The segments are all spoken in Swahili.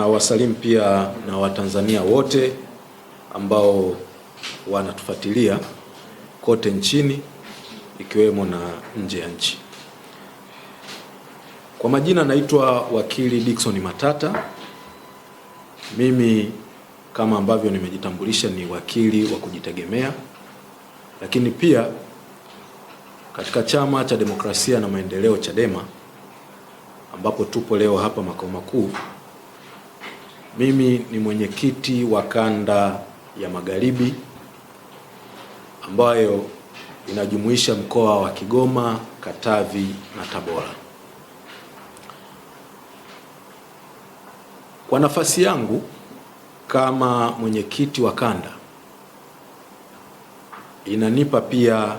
na wasalimu pia na Watanzania wote ambao wanatufuatilia kote nchini ikiwemo na nje ya nchi. Kwa majina naitwa Wakili Dickson Matata. Mimi kama ambavyo nimejitambulisha ni wakili wa kujitegemea, lakini pia katika Chama cha Demokrasia na Maendeleo Chadema, ambapo tupo leo hapa makao makuu. Mimi ni mwenyekiti wa kanda ya Magharibi ambayo inajumuisha mkoa wa Kigoma, Katavi na Tabora. Kwa nafasi yangu kama mwenyekiti wa kanda, inanipa pia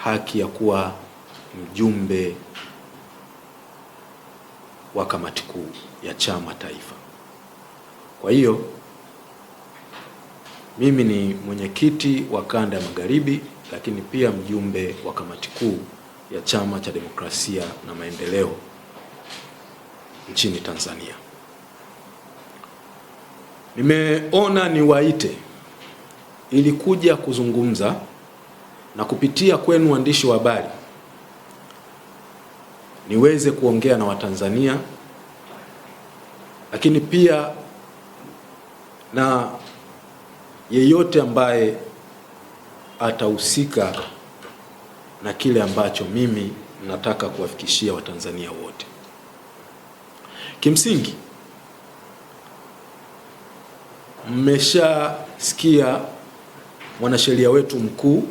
haki ya kuwa mjumbe wa kamati kuu ya chama taifa. Kwa hiyo mimi ni mwenyekiti wa kanda ya Magharibi, lakini pia mjumbe wa kamati kuu ya Chama cha Demokrasia na Maendeleo nchini Tanzania. Nimeona niwaite ili kuja kuzungumza na kupitia kwenu waandishi wa habari niweze kuongea na Watanzania, lakini pia na yeyote ambaye atahusika na kile ambacho mimi nataka kuwafikishia Watanzania wote. Kimsingi, mmeshasikia mwanasheria wetu mkuu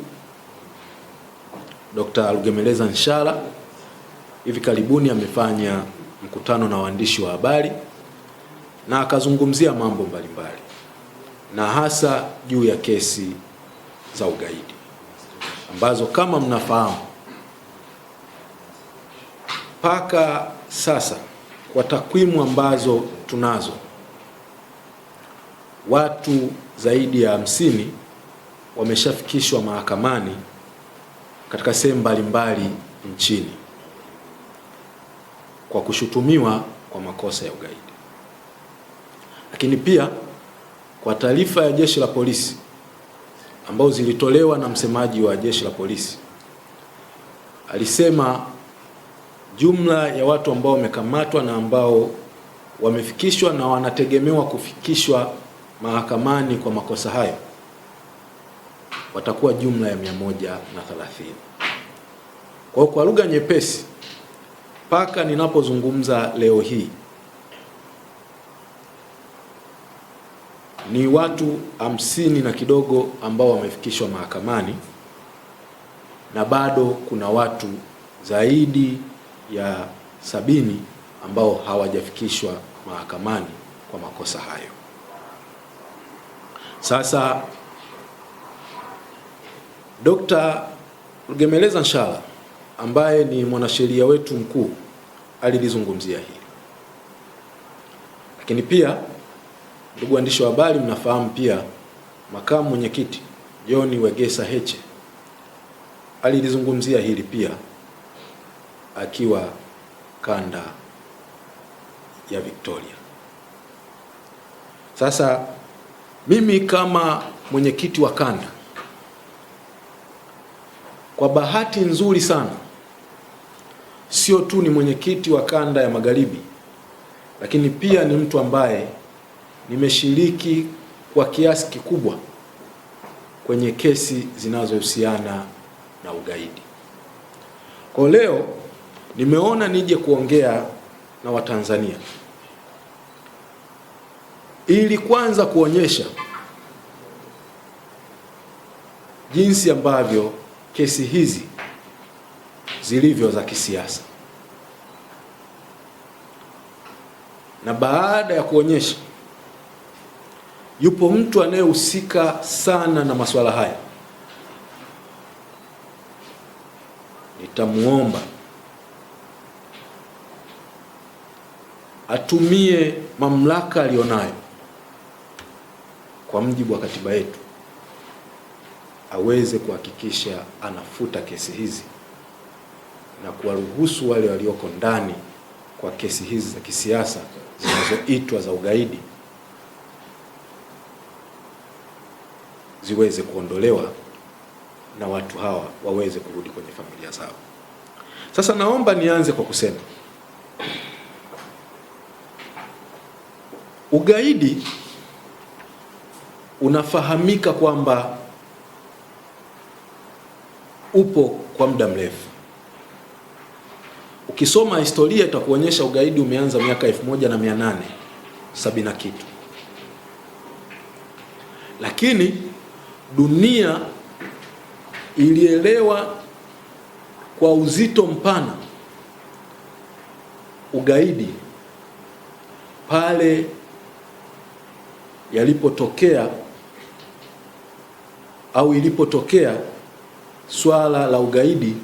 Dr. Rugemeleza Nshala hivi karibuni amefanya mkutano na waandishi wa habari na akazungumzia mambo mbalimbali na hasa juu ya kesi za ugaidi ambazo kama mnafahamu mpaka sasa kwa takwimu ambazo tunazo, watu zaidi ya 50 wameshafikishwa mahakamani katika sehemu mbalimbali nchini kwa kushutumiwa kwa makosa ya ugaidi. Lakini pia kwa taarifa ya Jeshi la Polisi ambao zilitolewa na msemaji wa Jeshi la Polisi, alisema jumla ya watu ambao wamekamatwa na ambao wamefikishwa na wanategemewa kufikishwa mahakamani kwa makosa hayo watakuwa jumla ya 130. Kwa lugha nyepesi, mpaka ninapozungumza leo hii ni watu 50 na kidogo ambao wamefikishwa mahakamani, na bado kuna watu zaidi ya 70 ambao hawajafikishwa mahakamani kwa makosa hayo. Sasa Dr. Rugemeleza Nshala ambaye ni mwanasheria wetu mkuu alilizungumzia hili. Lakini pia ndugu waandishi wa habari, mnafahamu pia makamu mwenyekiti John Wegesa Heche alilizungumzia hili pia akiwa kanda ya Victoria. Sasa mimi kama mwenyekiti wa kanda, kwa bahati nzuri sana, sio tu ni mwenyekiti wa kanda ya Magharibi, lakini pia ni mtu ambaye nimeshiriki kwa kiasi kikubwa kwenye kesi zinazohusiana na ugaidi. Kwa leo nimeona nije kuongea na Watanzania ili kwanza kuonyesha jinsi ambavyo kesi hizi zilivyo za kisiasa, na baada ya kuonyesha yupo mtu anayehusika sana na masuala haya, nitamuomba atumie mamlaka alionayo kwa mujibu wa katiba yetu aweze kuhakikisha anafuta kesi hizi na kuwaruhusu wale walioko ndani kwa kesi hizi za kisiasa zinazoitwa za ugaidi ziweze kuondolewa na watu hawa waweze kurudi kwenye familia zao. Sasa naomba nianze kwa kusema ugaidi unafahamika kwamba upo kwa muda mrefu. Ukisoma historia itakuonyesha ugaidi umeanza miaka 1870 na kitu. Lakini dunia ilielewa kwa uzito mpana ugaidi pale yalipotokea au ilipotokea swala la ugaidi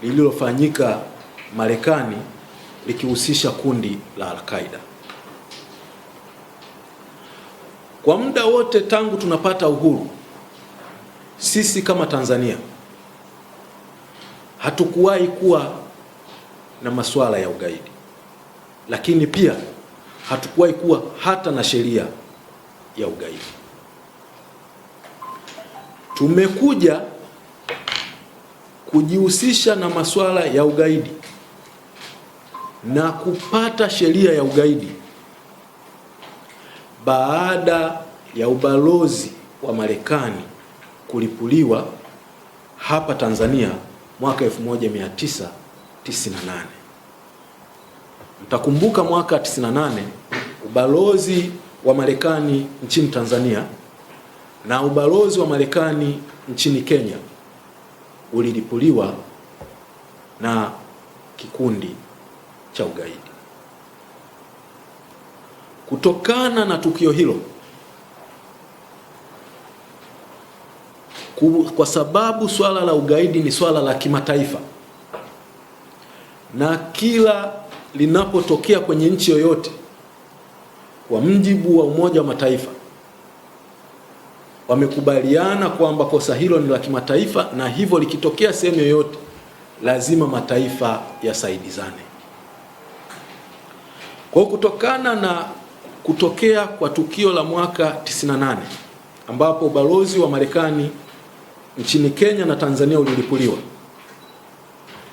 lililofanyika Marekani likihusisha kundi la Al-Qaeda. Kwa muda wote tangu tunapata uhuru, sisi kama Tanzania hatukuwahi kuwa na masuala ya ugaidi, lakini pia hatukuwahi kuwa hata na sheria ya ugaidi. Tumekuja kujihusisha na masuala ya ugaidi na kupata sheria ya ugaidi baada ya ubalozi wa Marekani kulipuliwa hapa Tanzania mwaka 1998. Mtakumbuka mwaka 98 ubalozi wa Marekani nchini Tanzania na ubalozi wa Marekani nchini Kenya ulilipuliwa na kikundi cha ugaidi. Kutokana na tukio hilo, kwa sababu swala la ugaidi ni swala la kimataifa na kila linapotokea kwenye nchi yoyote, kwa mjibu wa Umoja wa Mataifa wamekubaliana kwamba kosa hilo ni la kimataifa, na hivyo likitokea sehemu yoyote lazima mataifa yasaidizane. Kwa kutokana na kutokea kwa tukio la mwaka 98 ambapo ubalozi wa Marekani nchini Kenya na Tanzania ulilipuliwa,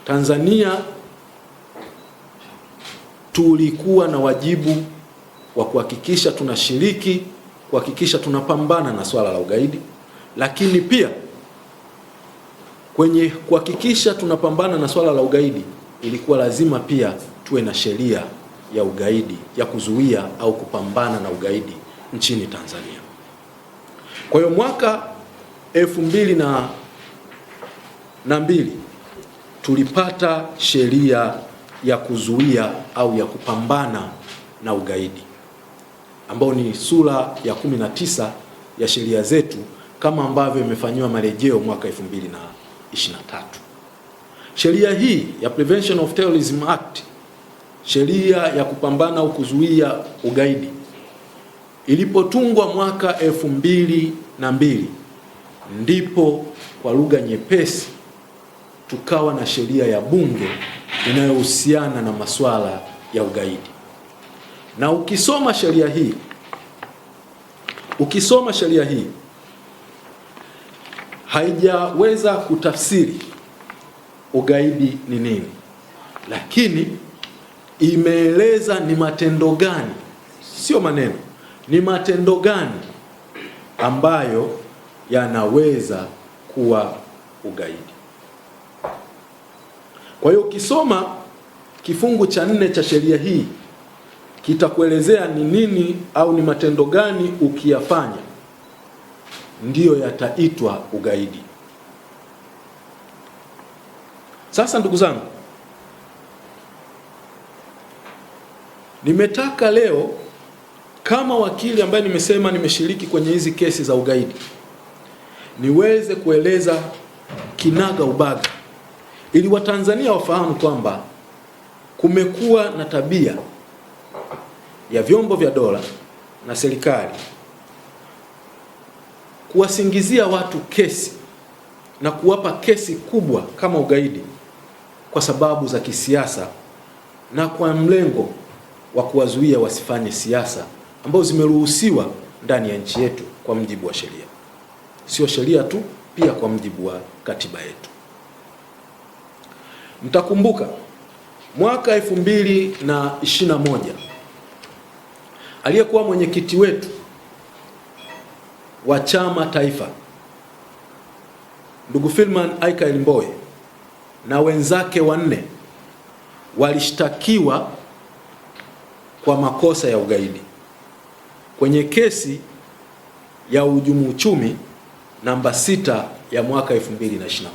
Tanzania tulikuwa na wajibu wa kuhakikisha tunashiriki, kuhakikisha tunapambana na swala la ugaidi, lakini pia kwenye kuhakikisha tunapambana na swala la ugaidi ilikuwa lazima pia tuwe na sheria ya ugaidi ya kuzuia au kupambana na ugaidi nchini Tanzania. Kwa hiyo mwaka 2002 tulipata sheria ya kuzuia au ya kupambana na ugaidi ambao ni sura ya 19 ya sheria zetu kama ambavyo imefanywa marejeo mwaka 2023. Sheria hii ya Prevention of Terrorism Act, sheria ya kupambana au kuzuia ugaidi, ilipotungwa mwaka 2002 ndipo kwa lugha nyepesi tukawa na sheria ya bunge inayohusiana na masuala ya ugaidi. Na ukisoma sheria hii haijaweza kutafsiri ugaidi ni nini, lakini imeeleza ni matendo gani, sio maneno, ni matendo gani ambayo yanaweza kuwa ugaidi. Kwa hiyo ukisoma kifungu cha 4 cha sheria hii kitakuelezea ni nini au ni matendo gani ukiyafanya ndiyo yataitwa ugaidi. Sasa ndugu zangu, nimetaka leo kama wakili ambaye nimesema nimeshiriki kwenye hizi kesi za ugaidi niweze kueleza kinaga ubaga ili Watanzania wafahamu kwamba kumekuwa na tabia ya vyombo vya dola na serikali kuwasingizia watu kesi na kuwapa kesi kubwa kama ugaidi kwa sababu za kisiasa na kwa mlengo wa kuwazuia wasifanye siasa ambazo zimeruhusiwa ndani ya nchi yetu kwa mujibu wa sheria. Sio sheria tu, pia kwa mujibu wa katiba yetu. Mtakumbuka mwaka 2021 aliyekuwa mwenyekiti wetu wa chama taifa ndugu Freeman Aikael Mbowe na wenzake 4 walishtakiwa kwa makosa ya ugaidi kwenye kesi ya uhujumu uchumi namba 6 ya mwaka 2021,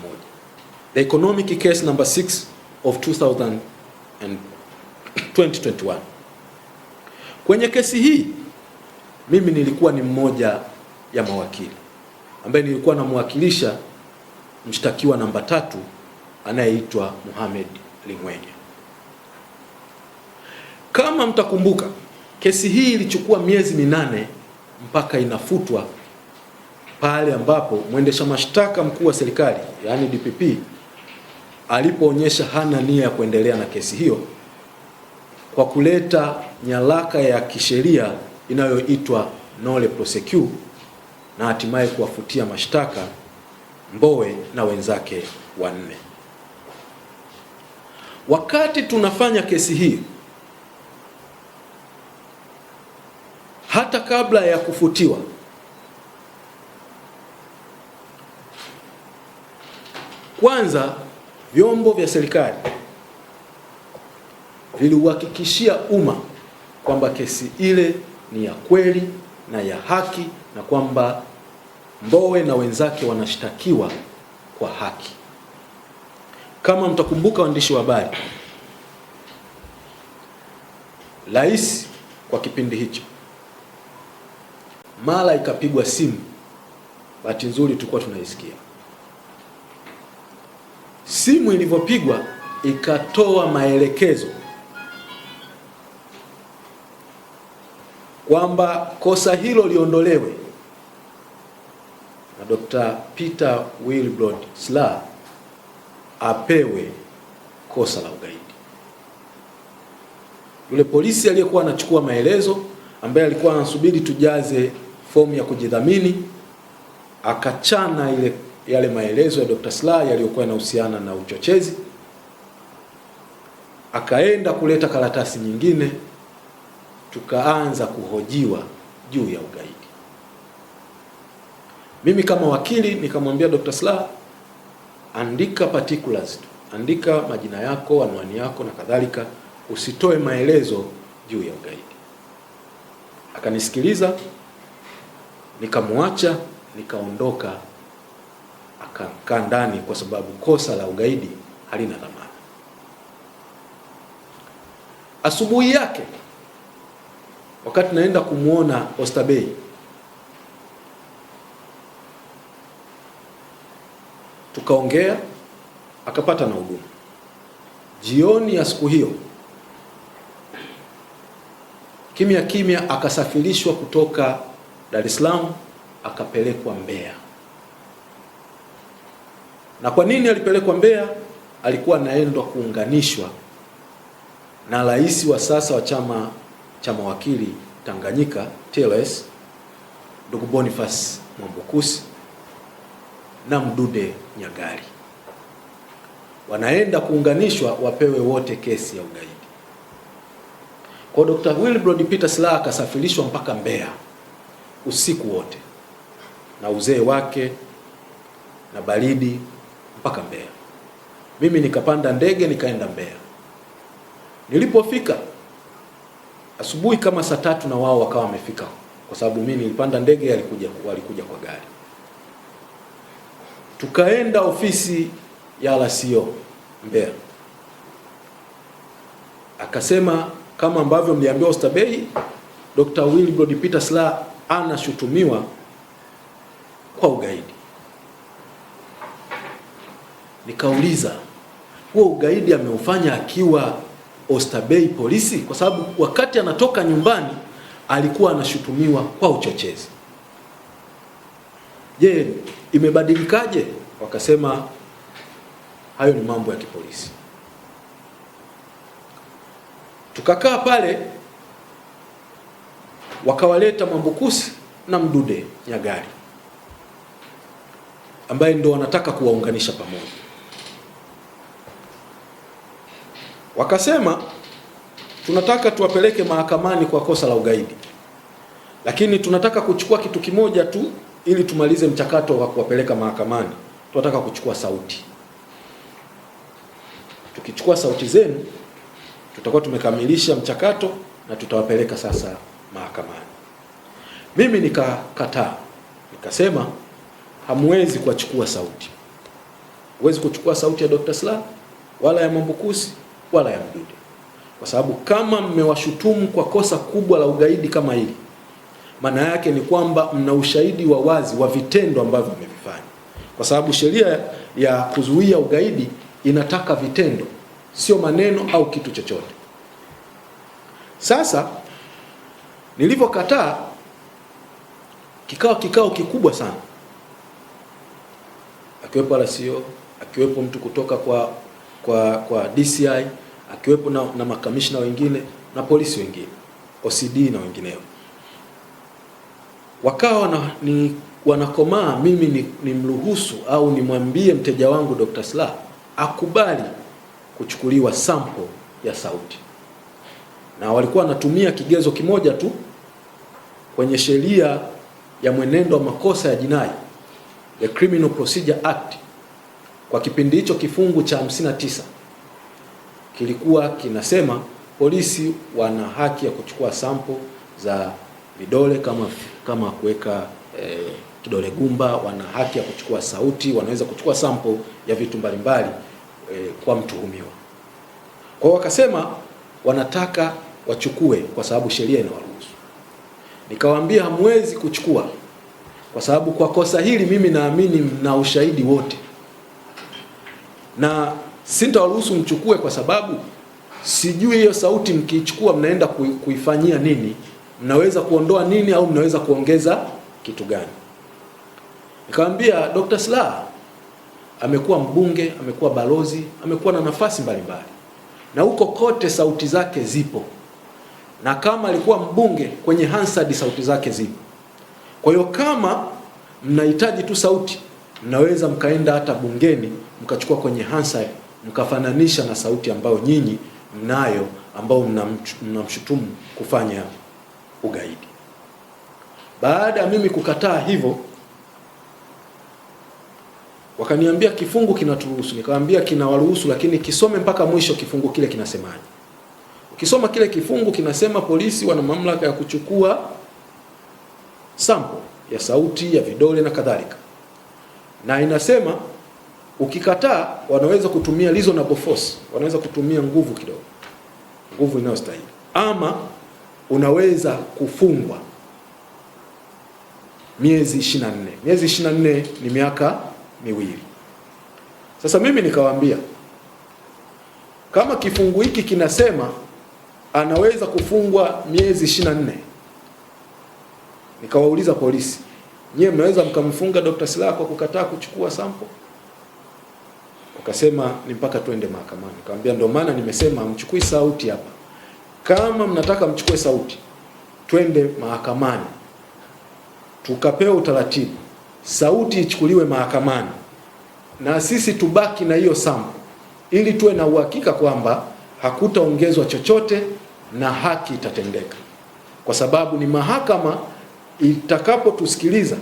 the economic case number 6 of 2021. Kwenye kesi hii mimi nilikuwa ni mmoja ya mawakili ambaye nilikuwa namwakilisha mshtakiwa namba 3 anayeitwa Mohamed Lingwenya. Kama mtakumbuka, kesi hii ilichukua miezi 8 mpaka inafutwa pale ambapo mwendesha mashtaka mkuu wa serikali yaani DPP alipoonyesha hana nia ya kuendelea na kesi hiyo kwa kuleta nyaraka ya kisheria inayoitwa nolle prosequi na hatimaye kuwafutia mashtaka Mbowe na wenzake 4. Wakati tunafanya kesi hii, hata kabla ya kufutiwa, kwanza vyombo vya serikali viliuhakikishia umma kwamba kesi ile ni ya kweli na ya haki na kwamba Mbowe na wenzake wanashtakiwa kwa haki. Kama mtakumbuka, waandishi wa habari, rais kwa kipindi hicho mara ikapigwa simu, bahati nzuri tulikuwa tunaisikia. Simu ilivyopigwa ikatoa maelekezo kwamba kosa hilo liondolewe na Dr. Peter Wilbrod Slaa apewe kosa la ugaidi. Yule polisi aliyekuwa anachukua maelezo, ambaye alikuwa anasubiri tujaze fomu ya kujidhamini, akachana yale maelezo ya Dr. Slaa yaliyokuwa yanahusiana na uchochezi, akaenda kuleta karatasi nyingine, tukaanza kuhojiwa juu ya ugaidi. Mimi kama wakili nikamwambia Dr. Slaa, andika particulars, andika majina yako, anwani yako na kadhalika, usitoe maelezo juu ya ugaidi. Akanisikiliza, nikamwacha, nikaondoka, akakaa ndani kwa sababu kosa la ugaidi halina dhamana. Asubuhi yake wakati naenda kumuona Oysterbay, tukaongea, akapata na huduma. Jioni ya siku hiyo kimya kimya akasafirishwa kutoka Dar es Salaam akapelekwa Mbeya. Na kwa nini alipelekwa Mbeya? Alikuwa anaenda kuunganishwa na rais wa sasa wa chama cha mawakili Tanganyika TLS, ndugu Boniface Mwambukusi na Mdude Nyagali. Wanaenda kuunganishwa wapewe wote kesi ya ugaidi. Kwa Dr. Wilbrod Peter Slaa akasafirishwa mpaka Mbeya usiku wote na uzee wake na baridi mpaka Mbeya. Mimi nikapanda ndege nikaenda Mbeya. Nilipofika asubuhi kama saa 3 na wao wakawa wamefika, kwa sababu mimi nilipanda ndege, walikuja kwa gari. Tukaenda ofisi ya RCO Mbeya. Akasema kama ambavyo mliambiwa Oysterbay, Dr. Wilbrod Peter Slaa anashutumiwa kwa ugaidi. Nikauliza, huo ugaidi ameufanya akiwa Oysterbay polisi? Kwa sababu wakati anatoka nyumbani alikuwa anashutumiwa kwa uchochezi. Je, imebadilikaje? Wakasema hayo ni mambo ya kipolisi. Tukakaa pale wakawaleta Mwambukusi na Mdude Nyagali ambaye ndo wanataka kuwaunganisha pamoja. Wakasema tunataka tuwapeleke mahakamani kwa kosa la ugaidi, lakini tunataka kuchukua kitu kimoja tu ili tumalize mchakato wa kuwapeleka mahakamani. Tunataka kuchukua sauti. Tukichukua sauti zenu tutakuwa tumekamilisha mchakato na tutawapeleka sasa mahakamani. Mimi nikakataa, nikasema hamwezi kuchukua sauti. Huwezi kuchukua sauti ya Dr. Slaa wala ya Mwambukusi wala ya Mdude, kwa sababu kama mmewashutumu kwa kosa kubwa la ugaidi kama hili, maana yake ni kwamba mna ushahidi wa wazi wa vitendo ambavyo mmevifanya, kwa sababu sheria ya kuzuia ugaidi inataka vitendo, sio maneno au kitu chochote. Sasa nilivyokataa, kikao kikubwa sana, akiwepo RCO, akiwepo mtu kutoka kwa DCI, akiwepo na makamishna wengine na polisi wengine, OCD na wengineo, wakawa wanakomaa mimi nimruhusu au nimwambie mteja wangu Dr. Slaa akubali kuchukuliwa sample ya sauti. Na walikuwa wanatumia kigezo kimoja tu kwenye sheria ya mwenendo wa makosa ya jinai, the Criminal Procedure Act. Kwa kipindi hicho kifungu cha 59 kilikuwa kinasema polisi wana haki ya kuchukua sample za vidole kama kuweka kidole gumba, wana haki ya kuchukua sauti, wanaweza kuchukua sample ya vitu mbalimbali kwa mtuhumiwa. Kwa hiyo wakasema wanataka wachukue kwa sababu sheria inawaruhusu. Nikawaambia hamwezi kuchukua kwa sababu kwa kosa hili mimi naamini mna ushahidi wote, na sintawaruhusu mchukue kwa sababu sijui hiyo sauti mkiichukua mnaenda kuifanyia nini, mnaweza kuondoa nini au mnaweza kuongeza kitu gani. Nikamwambia Dr. Slaa amekuwa mbunge, amekuwa balozi, amekuwa na nafasi mbalimbali, na huko kote sauti zake zipo, na kama alikuwa mbunge kwenye Hansard sauti zake zipo. Kwa hiyo kama mnahitaji tu sauti, mnaweza mkaenda hata bungeni mkachukua kwenye Hansard mkafananisha na sauti ambayo nyinyi mnayo, ambao mnamshutumu kufanya ugaidi. Baada ya mimi kukataa hivyo, wakaniambia kifungu kinaturuhusu. Nikamwambia kinawaruhusu, lakini kisome mpaka mwisho kifungu kile kinasemaje. Ukisoma kile kifungu kinasema polisi wana mamlaka ya kuchukua sample ya sauti, ya vidole na kadhalika. Na inasema ukikataa wanaweza kutumia reasonable force, wanaweza kutumia nguvu kidogo, nguvu inayostahili, ama unaweza kufungwa miezi 24. Miezi 24 ni miaka miwili. Sasa mimi nikawaambia kama kifungu hiki kinasema anaweza kufungwa miezi 24, nikawauliza polisi, nyie mnaweza mkamfunga Dr. Slaa kwa kukataa kuchukua sample? Wakasema ni mpaka twende mahakamani. Nikamwambia ndio maana nimesema mchukui sauti hapa. Kama mnataka mchukue sauti, twende mahakamani tukapewa utaratibu, sauti ichukuliwe mahakamani na sisi tubaki na hiyo sample, ili tuwe na uhakika kwamba hakutaongezwa chochote na haki itatendeka, kwa sababu ni mahakama itakapotusikiliza.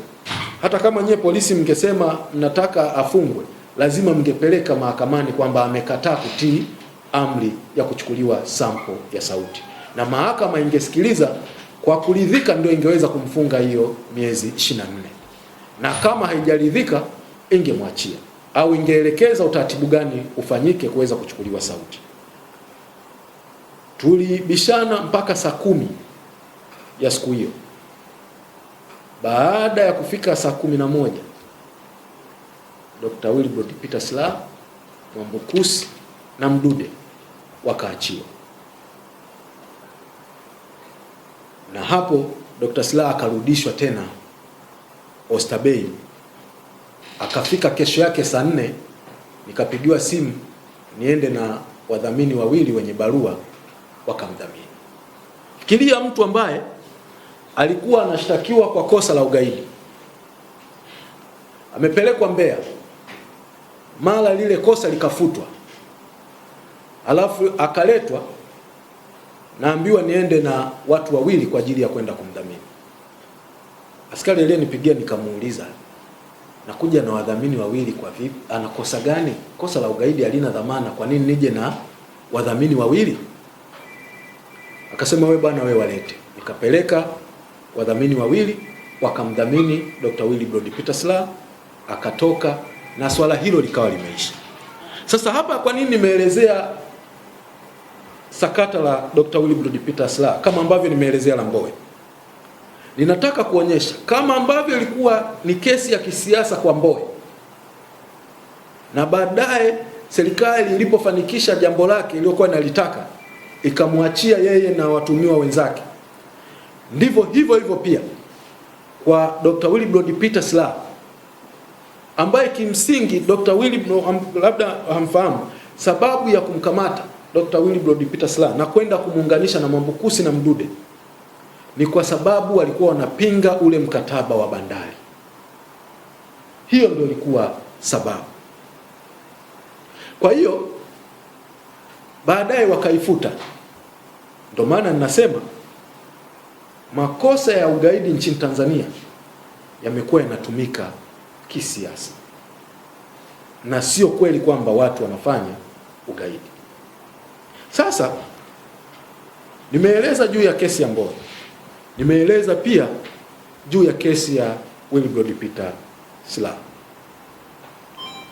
Hata kama nyie polisi mngesema mnataka afungwe, lazima mngepeleka mahakamani kwamba amekataa kutii amri ya kuchukuliwa sample ya sauti, na mahakama ingesikiliza kwa kuridhika, ndio ingeweza kumfunga hiyo miezi 24, na kama haijaridhika ingemwachia au ingeelekeza utaratibu gani ufanyike kuweza kuchukuliwa sauti. Tulibishana mpaka saa 10 ya siku hiyo. Baada ya kufika saa 11, Dr. Wilbrod Peter Slaa, Mwambukusi na Mdude wakaachiwa. Na hapo Dr. Slaa akarudishwa tena Oysterbay. Akafika kesho yake saa 4, nikapigiwa simu niende na wadhamini wawili wenye barua, wakamdhamini. Fikiria mtu ambaye alikuwa anashtakiwa kwa kosa la ugaidi, amepelekwa Mbeya, mara lile kosa likafutwa, alafu akaletwa, naambiwa niende na watu wawili kwa ajili ya kwenda kumdhamini. Askari aliyenipigia nikamuuliza, nakuja na wadhamini wawili kwa vipi? Ana kosa gani? Kosa la ugaidi halina dhamana, kwa nini nije na wadhamini wawili? Akasema, wewe bwana, wewe walete. Nikapeleka wadhamini wawili, wakamdhamini Dr. Willibrod Peter Slaa, akatoka na swala hilo likawa limeisha. Sasa hapa kwa nini nimeelezea sakata la Dr. Willibrod Peter Slaa kama ambavyo nimeelezea la Mbowe? Ninataka kuonyesha kama ambavyo ilikuwa ni kesi ya kisiasa kwa Mbowe, na baadaye serikali ilipofanikisha jambo lake iliyokuwa inalitaka ikamwachia yeye na watumiwa wenzake, ndivyo hivyo pia kwa Dr. Willibrod Peter Slaa, ambaye kimsingi Dr. Willibrod, labda hamfahamu sababu ya kumkamata Dr. Willibrod Peter Slaa na kwenda kumuunganisha na Mambukusi na Mdude ni kwa sababu walikuwa wanapinga ule mkataba wa bandari. Hiyo ndio ilikuwa sababu. Kwa hiyo baadaye wakaifuta. Ndio maana ninasema makosa ya ugaidi nchini Tanzania yamekuwa yanatumika kisiasa, na sio kweli kwamba watu wanafanya ugaidi. Sasa nimeeleza juu ya kesi ya Mbowe, nimeeleza pia juu ya kesi ya Willibrod Peter Slaa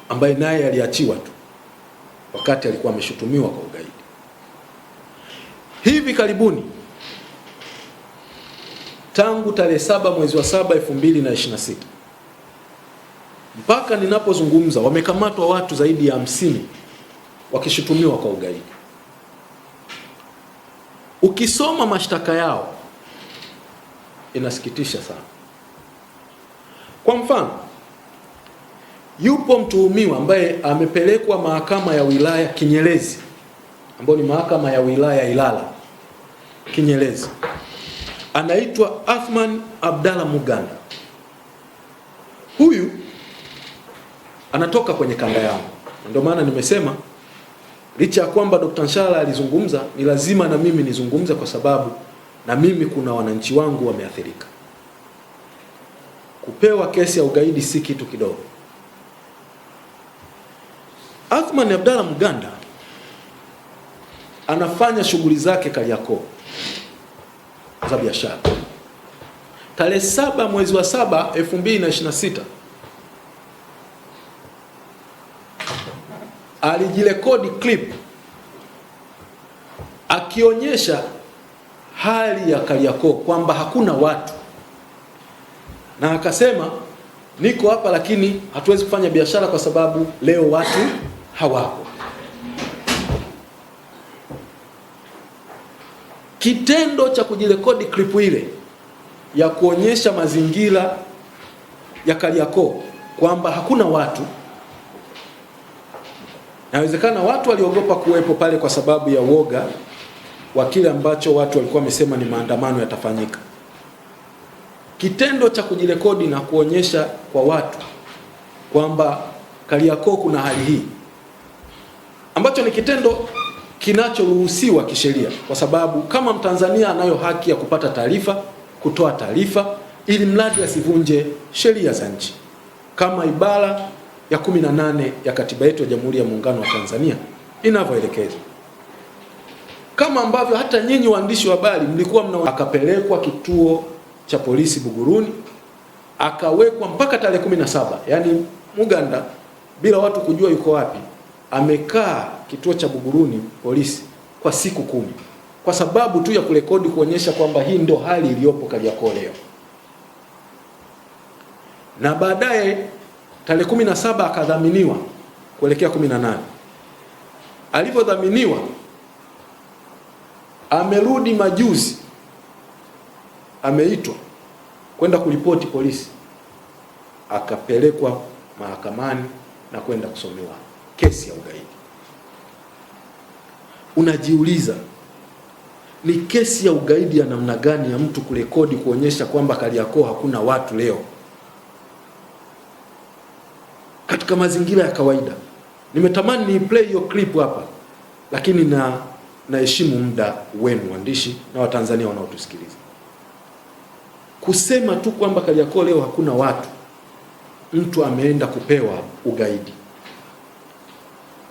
ambaye naye aliachiwa tu wakati alikuwa ameshutumiwa kwa ugaidi. Hivi karibuni, tangu tarehe 7 mwezi wa 7 2026 mpaka ninapozungumza, wamekamatwa watu zaidi ya 50 wakishutumiwa kwa ugaidi. Ukisoma mashtaka yao inasikitisha sana. Kwa mfano, yupo mtuhumiwa ambaye amepelekwa mahakama ya wilaya Kinyerezi, ambayo ni mahakama ya wilaya Ilala Kinyerezi, anaitwa Athman Abdalla Muganda. Huyu anatoka kwenye kanda yangu, ndio maana nimesema licha ya kwamba Dr. Nshala alizungumza, ni lazima na mimi nizungumze, kwa sababu na mimi kuna wananchi wangu wameathirika. Kupewa kesi ya ugaidi si kitu kidogo. Athman Abdalla Muganda anafanya shughuli zake Kariakoo za biashara. Tarehe 7 mwezi wa 7 2026 alijirekodi clip akionyesha hali ya Kariakoo kwamba hakuna watu, na akasema, niko hapa lakini hatuwezi kufanya biashara kwa sababu leo watu hawako. Kitendo cha kujirekodi clip ile ya kuonyesha mazingira ya Kariakoo kwamba hakuna watu, inawezekana watu waliogopa kuwepo pale kwa sababu ya uoga wa kile ambacho watu walikuwa wamesema ni maandamano yatafanyika. Kitendo cha kujirekodi na kuonyesha kwa watu kwamba Kariakoo kuna hali hii, ambacho ni kitendo kinachoruhusiwa kisheria, kwa sababu kama Mtanzania anayo haki ya kupata taarifa, kutoa taarifa, ili mradi asivunje sheria za nchi, kama ibara ya 18 ya katiba yetu ya Jamhuri ya Muungano wa Tanzania inavyoelekeza. Kama ambavyo hata nyinyi waandishi wa habari mlikuwa akapelekwa kituo cha polisi Buguruni, akawekwa mpaka tarehe 17, yani Muganda bila watu kujua yuko wapi, amekaa kituo cha Buguruni polisi kwa siku 10 kwa sababu tu ya kurekodi, kuonyesha kwamba hii ndio hali iliyopo Kariakoo leo. Na baadaye tarehe 17 akadhaminiwa kuelekea 18. Alivyodhaminiwa, amerudi majuzi, ameitwa kwenda kuripoti polisi, akapelekwa mahakamani na kwenda kusomewa kesi ya ugaidi. Unajiuliza, ni kesi ya ugaidi ya namna gani ya mtu kurekodi kuonyesha kwamba Kariakoo hakuna watu leo katika mazingira ya kawaida. Nimetamani ni play hiyo clip hapa, lakini naheshimu muda wenu waandishi na Watanzania wanaotusikiliza. Kusema tu kwamba Kariakoo leo hakuna watu, mtu ameenda kupewa ugaidi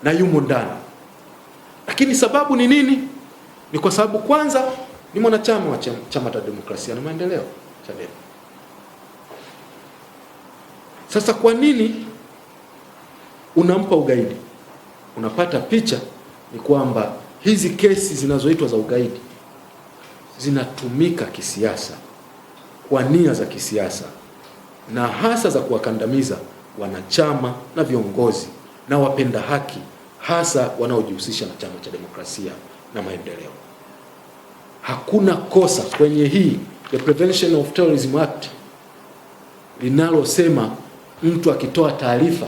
na yumo ndani. Lakini sababu ni nini? Ni kwa sababu kwanza ni mwanachama wa Chama cha Demokrasia na Maendeleo, Chadema. Sasa kwa nini unampa ugaidi? Unapata picha ni kwamba hizi kesi zinazoitwa za ugaidi zinatumika kisiasa, kwa nia za kisiasa, na hasa za kuwakandamiza wanachama na viongozi na wapenda haki, hasa wanaojihusisha na Chama cha Demokrasia na Maendeleo. Hakuna kosa kwenye hii the Prevention of Terrorism Act linalosema mtu akitoa taarifa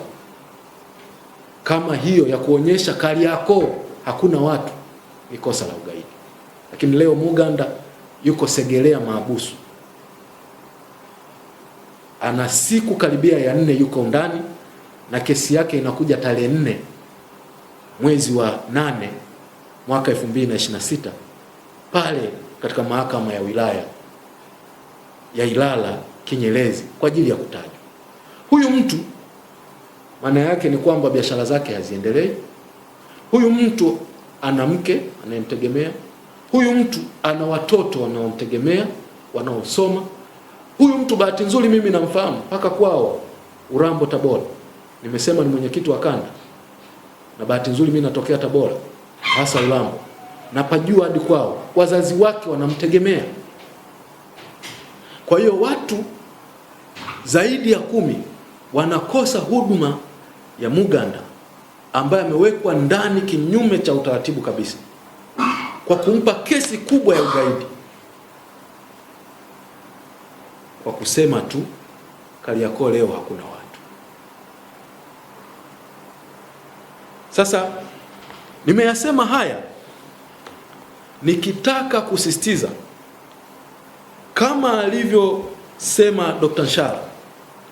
kama hiyo ya kuonyesha Kariakoo hakuna watu ni kosa la ugaidi. Lakini leo Muganda yuko Segerea mahabusu, ana siku karibia ya 4 yuko ndani, na kesi yake inakuja tarehe 4 mwezi wa 8 mwaka 2026 pale katika mahakama ya wilaya ya Ilala Kinyerezi kwa ajili ya kutajwa. Huyu mtu maana yake ni kwamba biashara zake haziendelei. Huyu mtu ana mke anayemtegemea. Huyu mtu ana watoto wanaomtegemea, wanaosoma. Huyu mtu bahati nzuri mimi namfahamu mpaka kwao Urambo, Tabora. Nimesema ni mwenyekiti wa kanda, na bahati nzuri mimi natokea Tabora, hasa Urambo. Napajua hadi kwao, wazazi wake wanamtegemea. Kwa hiyo watu zaidi ya 10 wanakosa huduma ya Muganda ambaye amewekwa ndani kinyume cha utaratibu kabisa, kwa kumpa kesi kubwa ya ugaidi kwa kusema tu Kariakoo leo hakuna watu. Sasa nimeyasema haya nikitaka kusisitiza kama alivyosema Dr. Nshara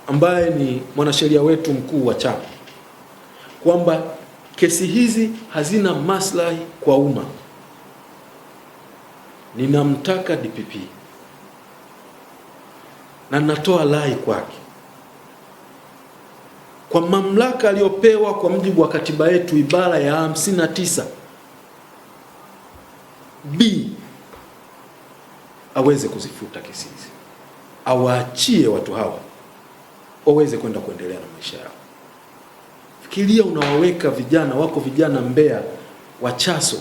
ambaye ni mwanasheria wetu mkuu wa chama kwamba kesi hizi hazina maslahi kwa umma. Ninamtaka DPP na natoa rai kwake, kwa mamlaka aliyopewa kwa mujibu wa katiba yetu ibara ya 59B, aweze kuzifuta kesi hizi, awaachie watu hawa waweze kwenda kuendelea na maisha yao. Fikiria unawaweka vijana wako, vijana Mbeya wa Chaso,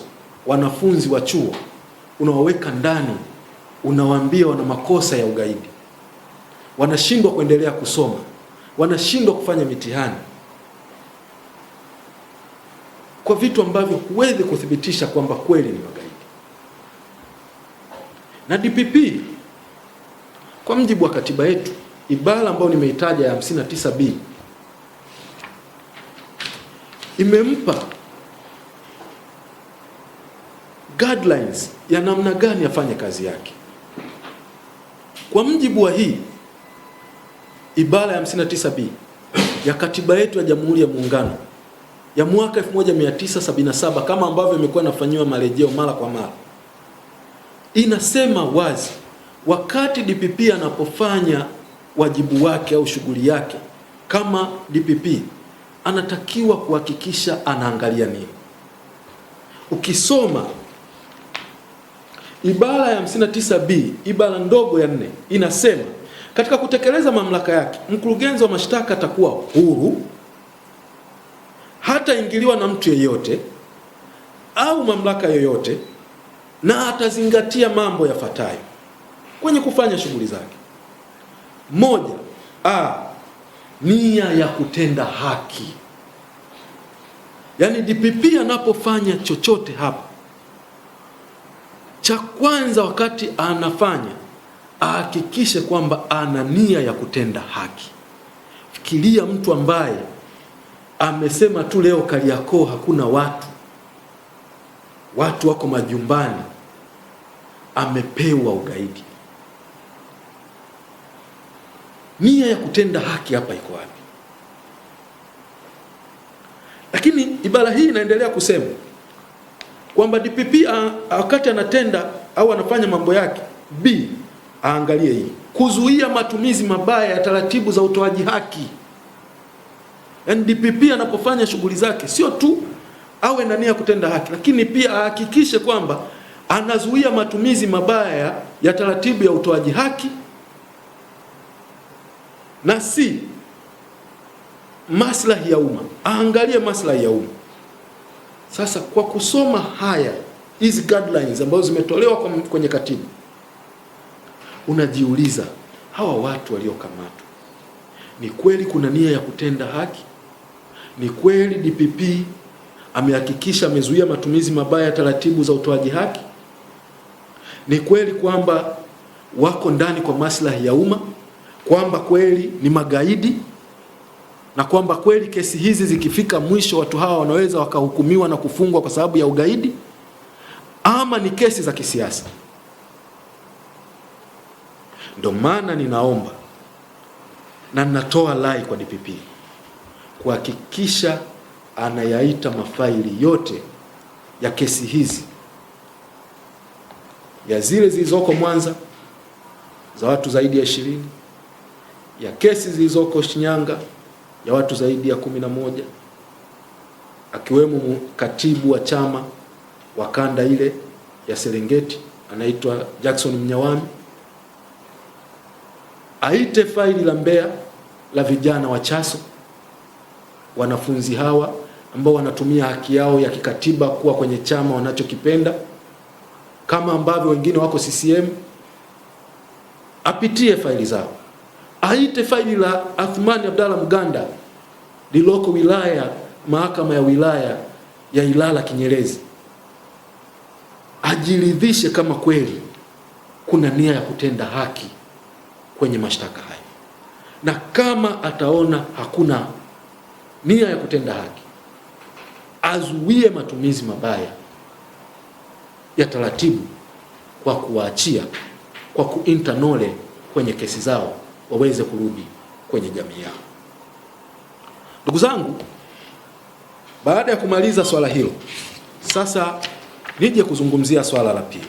wanafunzi wa chuo, unawaweka ndani, unawaambia wana makosa ya ugaidi, wanashindwa kuendelea kusoma, wanashindwa kufanya mitihani kwa vitu ambavyo huwezi kuthibitisha kwamba kweli ni magaidi. Na DPP kwa mujibu wa katiba yetu ibara ambayo nimeitaja ya 59B imempa guidelines ya namna gani afanye kazi yake. Kwa mujibu wa hii ibara ya 59B ya katiba yetu ya Jamhuri ya Muungano ya mwaka 1977 kama ambavyo imekuwa inafanyiwa marejeo mara kwa mara, inasema wazi wakati DPP anapofanya wajibu wake au shughuli yake kama DPP anatakiwa kuhakikisha anaangalia nini. Ukisoma ibara ya 59B ibara ndogo ya 4 inasema katika kutekeleza mamlaka yake mkurugenzi wa mashtaka atakuwa huru, hataingiliwa na mtu yeyote au mamlaka yoyote, na atazingatia mambo yafuatayo kwenye kufanya shughuli zake. 1. Nia ya kutenda haki. Yaani DPP anapofanya chochote hapa, cha kwanza wakati anafanya ahakikishe kwamba ana nia ya kutenda haki. Fikiria mtu ambaye amesema tu leo Kariakoo hakuna watu, watu wako majumbani, amepewa ugaidi. Nia ya kutenda haki hapa iko wapi? Lakini ibara hii inaendelea kusema kwamba DPP wakati anatenda au anafanya mambo yake, B aangalie hii, kuzuia matumizi mabaya ya taratibu za utoaji haki. Yani DPP anapofanya shughuli zake sio tu awe na nia kutenda haki, lakini pia ahakikishe kwamba anazuia matumizi mabaya ya taratibu ya utoaji haki, na si maslahi ya umma, aangalie maslahi ya umma. Sasa kwa kusoma hizi guidelines ambazo zimetolewa kwenye katiba, unajiuliza hawa watu waliokamatwa, ni kweli kuna nia ya kutenda haki? Ni kweli DPP amehakikisha amezuia matumizi mabaya ya taratibu za utoaji haki? Ni kweli kwamba wako ndani kwa maslahi ya umma, kwamba kweli ni magaidi, na kwamba kweli kesi hizi zikifika mwisho watu hawa wanaweza wakahukumiwa na kufungwa kwa sababu ya ugaidi, ama ni kesi za kisiasa? Ndio maana ninaomba na ninatoa rai kwa DPP kuhakikisha anayaita mafaili yote ya kesi hizi, ya zile zilizoko Mwanza za watu zaidi ya 20, ya kesi zilizoko Shinyanga ya watu zaidi ya 11, akiwemo katibu wa chama wa kanda ile ya Serengeti anaitwa Jackson Mnyawami. Aite faili la Mbeya la vijana wa Chaso, wanafunzi hawa ambao wanatumia haki yao ya kikatiba kuwa kwenye chama wanachokipenda, kama ambavyo wengine wako CCM. Apitie faili zao. Aite faili la Athmani Abdalla Mganda liloko mahakama ya wilaya ya Ilala Kinyerezi. Ajiridhishe kama kweli kuna nia ya kutenda haki kwenye mashtaka haya, na kama ataona hakuna nia ya kutenda haki, azuie matumizi mabaya ya taratibu kwa kuwaachia, kwa kuinternole kwenye kesi zao, waweze kurudi kwenye jamii yao. Ndugu zangu, baada ya kumaliza swala hilo, sasa nije kuzungumzia swala la pili.